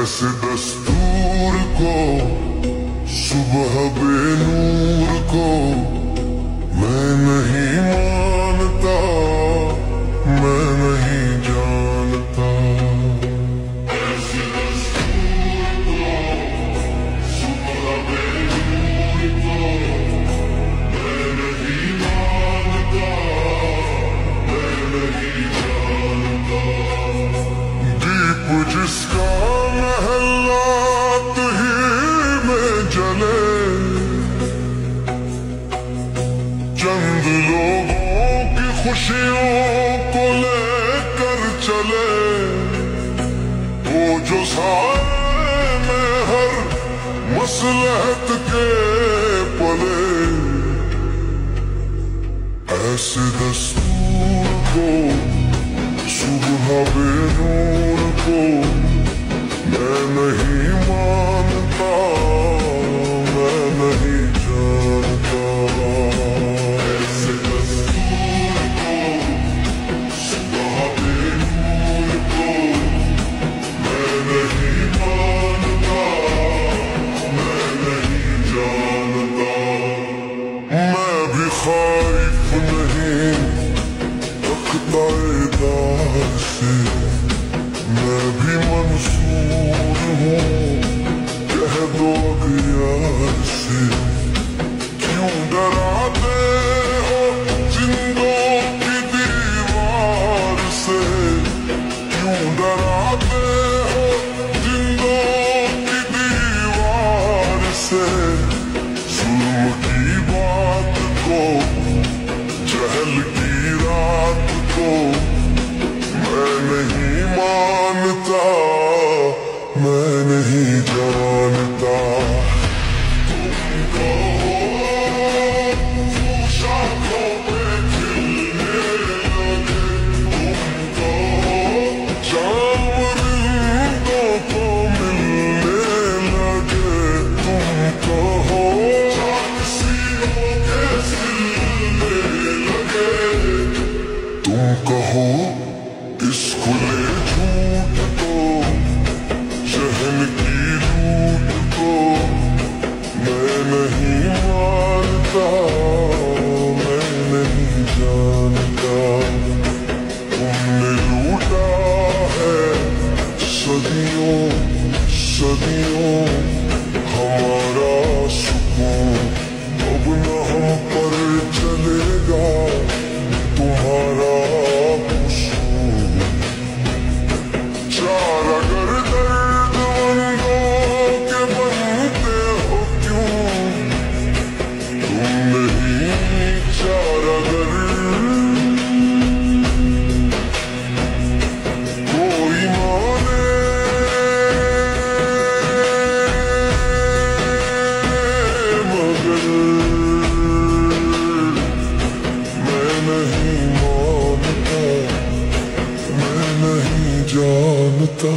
ऐसे दस्तूर को, सुबह बेनूर को मैं नहीं मानता, मैं नहीं जानता। ऐसे दस्तूर को, सुबह बेनूर को मैं नहीं मानता, मैं नहीं जानता। दीप जिसका महलात ही में जले, चंद लोगों की खुशियों को लेकर चले, वो जो साए में हर मसलहत के पले। ऐसे दस्तूर को, सुबह बेनूर को मैं नहीं मानता, मैं नहीं जानता। ऐसे दस्तूर को, सुबह बेनूर को मैं नहीं मानता, मैं नहीं जानता। मैं भी खौफ नहीं तख्ताएदार से, मैं भी मंसूर हूँ कह दो अखियार से। क्यों डराते हो जिंदों की दीवार से, क्यों डराते हो जिंदों की दीवार से। जुल्म की बात को, जहल की रात को मैं नहीं मानता, मैं नहीं जानता। तुम कहो शाखों पे खिलने लगे, तुम कहो चांदों को मिलने लगे, तुम कहो चांदों के सिलने लगे, तुम कहो इस खुले झूठ को, जहन की लूट को मैं नहीं मानता, मैं नहीं जानता। तुमने लूटा है सदियों सदियों हमारा सुकून, अब न हम पर चलेगा तुम्हारा कुसूर। चार अगर दर्दमंदों के बनते हो क्यों, तुम नहीं चार अगर। कोई माने मगर मैं नहीं मानता, मैं नहीं जानता।